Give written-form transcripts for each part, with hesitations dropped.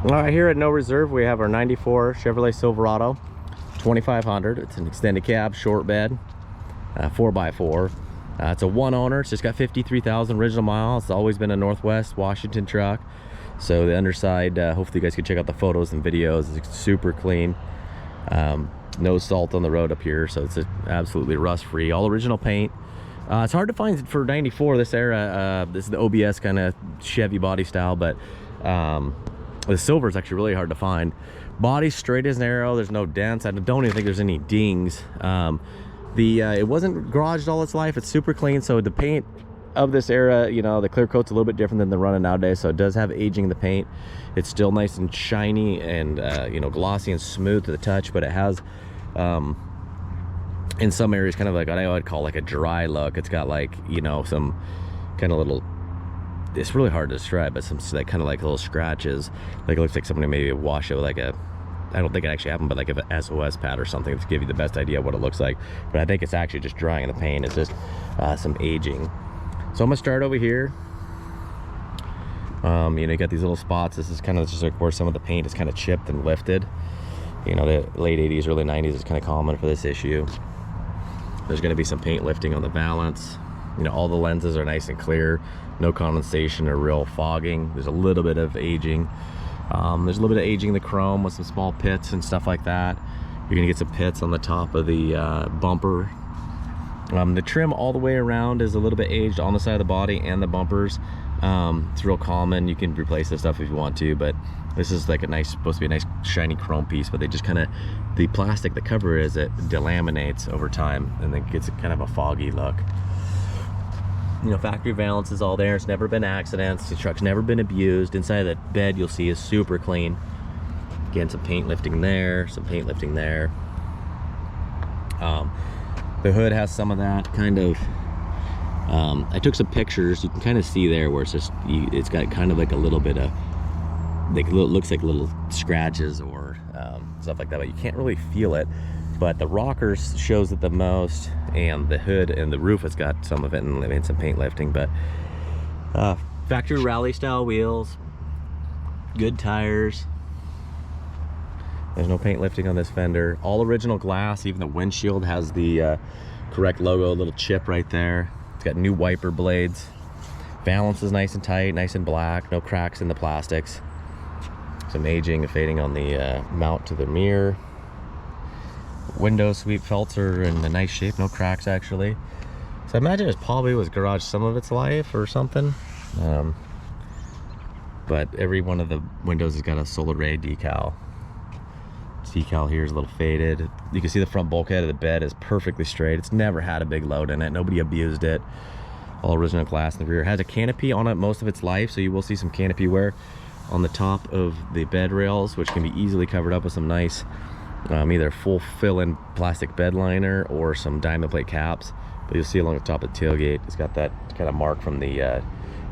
All right, here at No Reserve, we have our 94 Chevrolet Silverado 2500. It's an extended cab, short bed, 4x4. It's a one owner. It's just got 53,000 original miles. It's always been a Northwest Washington truck. So the underside, hopefully you guys can check out the photos and videos. It's super clean. No salt on the road up here, so it's absolutely rust-free. All original paint. It's hard to find for 94 this era. This is the OBS kind of Chevy body style, but the silver is actually really hard to find. Body's straight as an arrow. There's no dents. I don't even think there's any dings. It wasn't garaged all its life. It's super clean. So the paint of this era, you know, the clear coat's a little bit different than the running nowadays. So it does have aging in the paint. It's still nice and shiny and you know, glossy and smooth to the touch, but it has in some areas kind of like what I would call like a dry look. It's got like, you know, some kind of little, it's really hard to describe, but some like kind of like little scratches. Like it looks like somebody maybe washed it with like a, I don't think it actually happened, but like a SOS pad or something to give you the best idea of what it looks like. But I think it's actually just drying the paint. It's just some aging. So I'm gonna start over here. You know, you got these little spots. This is kind of just like where some of the paint is kind of chipped and lifted. You know, the late 80s, early 90s is kind of common for this issue. There's gonna be some paint lifting on the valance. You know, all the lenses are nice and clear. No condensation or real fogging. There's a little bit of aging. There's a little bit of aging in the chrome with some small pits and stuff like that. You're gonna get some pits on the top of the bumper. The trim all the way around is a little bit aged on the side of the body and the bumpers. It's real common. You can replace this stuff if you want to, but this is like a nice, supposed to be a nice shiny chrome piece, but they just kind of, the plastic, the cover is, it delaminates over time and then gets kind of a foggy look. You know, factory valance is all there. It's never been accidents. The truck's never been abused. Inside the bed you'll see is super clean. Again, some paint lifting there, some paint lifting there. The hood has some of that kind of, I took some pictures. You can kind of see there where it's just, it's got kind of like a little bit of, like looks like little scratches or stuff like that, but you can't really feel it. But the rockers shows it the most, and the hood and the roof has got some of it and some paint lifting. But factory rally style wheels, good tires. There's no paint lifting on this fender. All original glass. Even the windshield has the correct logo, a little chip right there. It's got new wiper blades. Valance is nice and tight, nice and black. No cracks in the plastics. Some aging and fading on the mount to the mirror. Window sweep felts are in a nice shape, no cracks actually. So I imagine it probably was garage some of its life or something. But every one of the windows has got a solar ray decal. Decal here is a little faded. You can see the front bulkhead of the bed is perfectly straight. It's never had a big load in it. Nobody abused it. All original glass in the rear. It has a canopy on it most of its life, so you will see some canopy wear on the top of the bed rails, which can be easily covered up with some nice either full fill-in plastic bed liner or some diamond plate caps. But you'll see along the top of the tailgate, it's got that kind of mark from the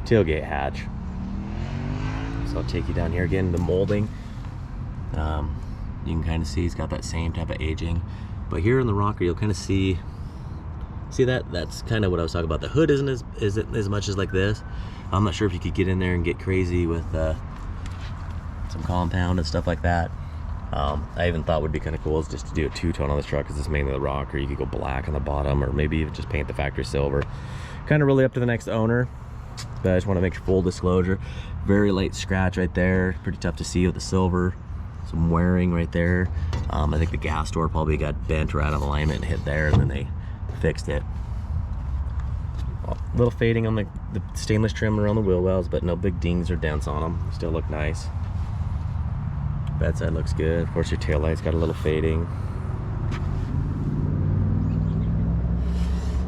tailgate hatch. So I'll take you down here again, the molding. You can kind of see it's got that same type of aging. But here in the rocker, you'll kind of see that? That's kind of what I was talking about. The hood isn't as much as like this. I'm not sure if you could get in there and get crazy with some compound and stuff like that. I even thought would be kind of cool is just to do a two-tone on this truck, because it's mainly the rocker. You could go black on the bottom, or maybe even just paint the factory silver. Kind of really up to the next owner, but I just want to make full disclosure. Very light scratch right there, pretty tough to see with the silver. Some wearing right there. I think the gas door probably got bent or out of alignment and hit there, and then they fixed it. A little fading on the stainless trim around the wheel wells, but no big dings or dents on them. Still look nice. Bedside looks good. Of course, your taillight's got a little fading.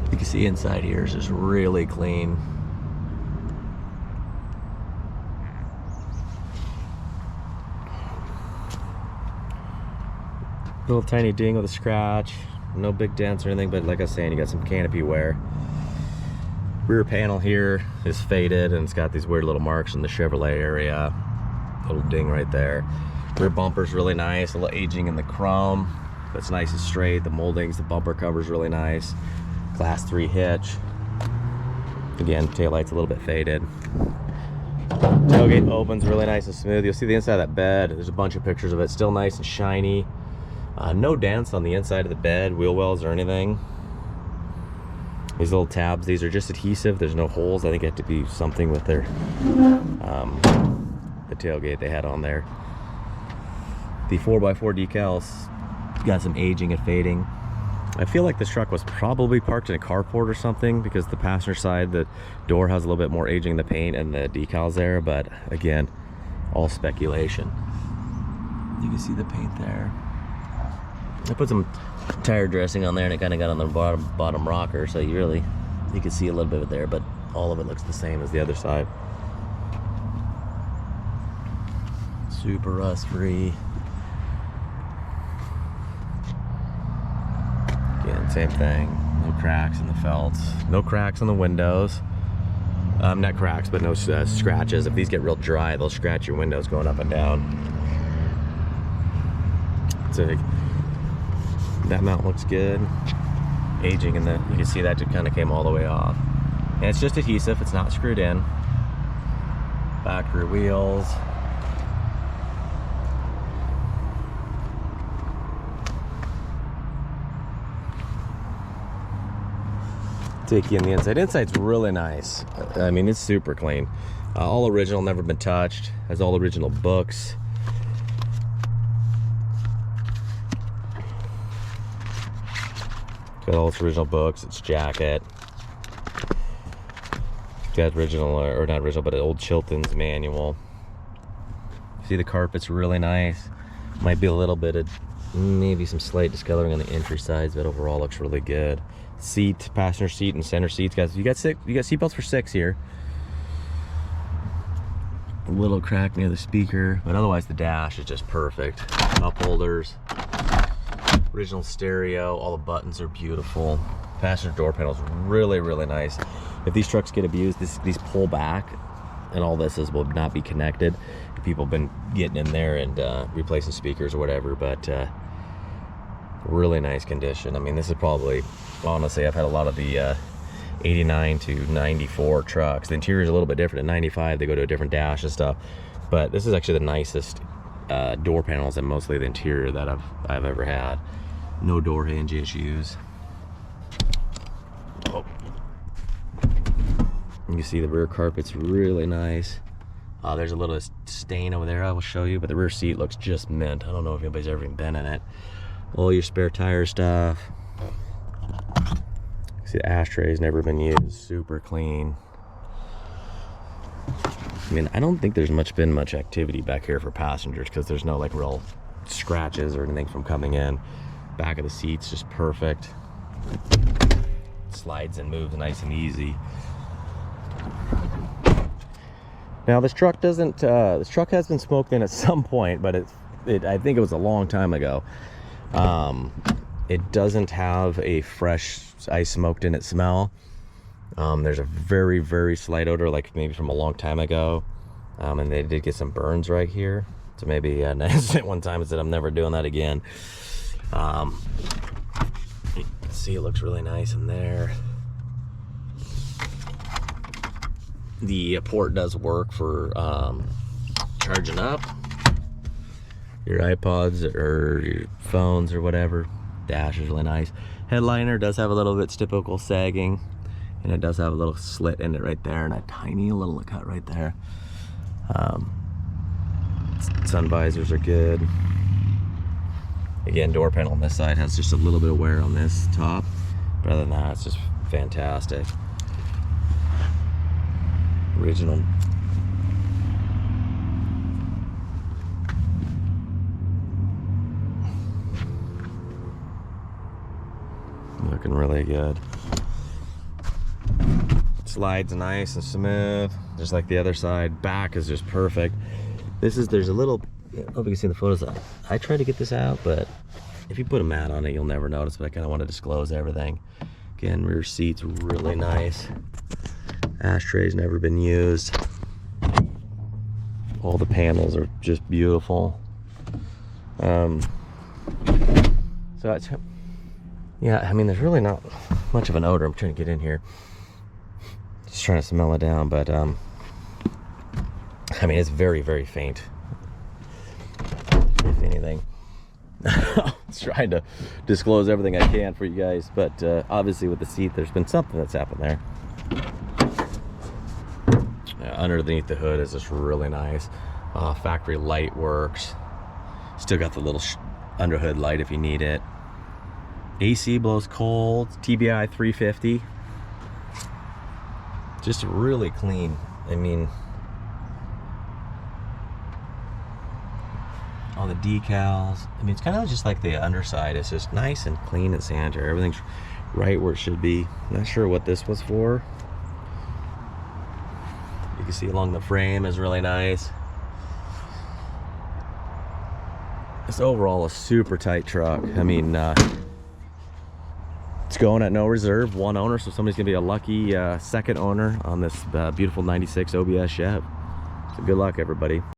You can see inside here is just really clean. Little tiny ding with a scratch. No big dents or anything, but like I was saying, you got some canopy wear. Rear panel here is faded, and it's got these weird little marks in the Chevrolet area. Little ding right there. Rear bumper's really nice, a little aging in the chrome, but it's nice and straight. The moldings, the bumper cover's really nice. Class 3 hitch. Again, taillight's a little bit faded. Tailgate opens really nice and smooth. You'll see the inside of that bed. There's a bunch of pictures of it. Still nice and shiny. No dents on the inside of the bed, wheel wells or anything. These little tabs, these are just adhesive. There's no holes. I think it had to be something with their the tailgate they had on there. The 4x4 decals got some aging and fading. I feel like this truck was probably parked in a carport or something, because the passenger side, the door has a little bit more aging in the paint and the decals there, but again, all speculation. You can see the paint there. I put some tire dressing on there and it kind of got on the bottom rocker, so you can see a little bit of it there, but all of it looks the same as the other side. Super rust free. Again, same thing. No cracks in the felts. No cracks on the windows. Not cracks, but no scratches. If these get real dry, they'll scratch your windows going up and down. So that mount looks good. Aging in the, you can see that just kind of came all the way off. And it's just adhesive, it's not screwed in. Back rear wheels. Take you in the inside. Inside's really nice. I mean, it's super clean. All original, never been touched. Has all original books. Got all its original books, its jacket. Got original, or not original, but an old Chilton's manual. See, the carpet's really nice. Might be a little bit of, maybe some slight discoloring on the entry sides, but overall looks really good. Seat, passenger seat and center seats, guys. You got seat belts for 6 here. A little crack near the speaker, but otherwise the dash is just perfect. Cup holders. Original stereo, all the buttons are beautiful. Passenger door panel's really, really nice. If these trucks get abused, these pull back, and all this will not be connected. People have been getting in there and replacing speakers or whatever, but really nice condition. I mean, this is probably, honestly, I've had a lot of the 89 to 94 trucks. The interior is a little bit different. At 95, they go to a different dash and stuff, but this is actually the nicest door panels and mostly the interior that I've ever had. No door hinge issues. Oh. You can see the rear carpet's really nice. There's a little stain over there I will show you, but the rear seat looks just mint. I don't know if anybody's ever even been in it. All your spare tire stuff. See, the ashtray's never been used. Super clean. I mean, I don't think there's been much activity back here for passengers, because there's no like real scratches or anything from coming in. Back of the seat's just perfect. Slides and moves nice and easy. Now this truck doesn't. This truck has been smoked in at some point, but I think it was a long time ago. It doesn't have a fresh ice smoked in it smell. There's a very, very slight odor, like maybe from a long time ago. And they did get some burns right here. So maybe an accident one time, I said I'm never doing that again. You can see it looks really nice in there. The port does work for charging up your iPods or your phones or whatever. Dash is really nice. Headliner does have a little bit typical sagging, and it does have a little slit in it right there and a tiny little cut right there. Sun visors are good. Again, door panel on this side has just a little bit of wear on this top, but other than that, it's just fantastic. Original. Looking really good. Slides nice and smooth, just like the other side. Back is just perfect. There's a little, I don't know if you can see the photos. I tried to get this out, but if you put a mat on it, you'll never notice, but I kind of want to disclose everything. Again, rear seat's really nice. Ashtray's never been used. All the panels are just beautiful. So it's, yeah, I mean, there's really not much of an odor. I'm trying to get in here. Just trying to smell it down, but I mean, it's very, very faint, if anything. I'm trying to disclose everything I can for you guys, but obviously with the seat, there's been something that's happened there. Underneath the hood is just really nice. Factory light works. Still got the little under hood light if you need it. AC blows cold. TBI 350. Just really clean. I mean, all the decals. I mean, it's kind of just like the underside. It's just nice and clean and sanitary. Everything's right where it should be. Not sure what this was for. You can see along the frame is really nice. It's overall a super tight truck. I mean, it's going at no reserve, one owner, so somebody's gonna be a lucky second owner on this beautiful 96 OBS Chev. So good luck, everybody.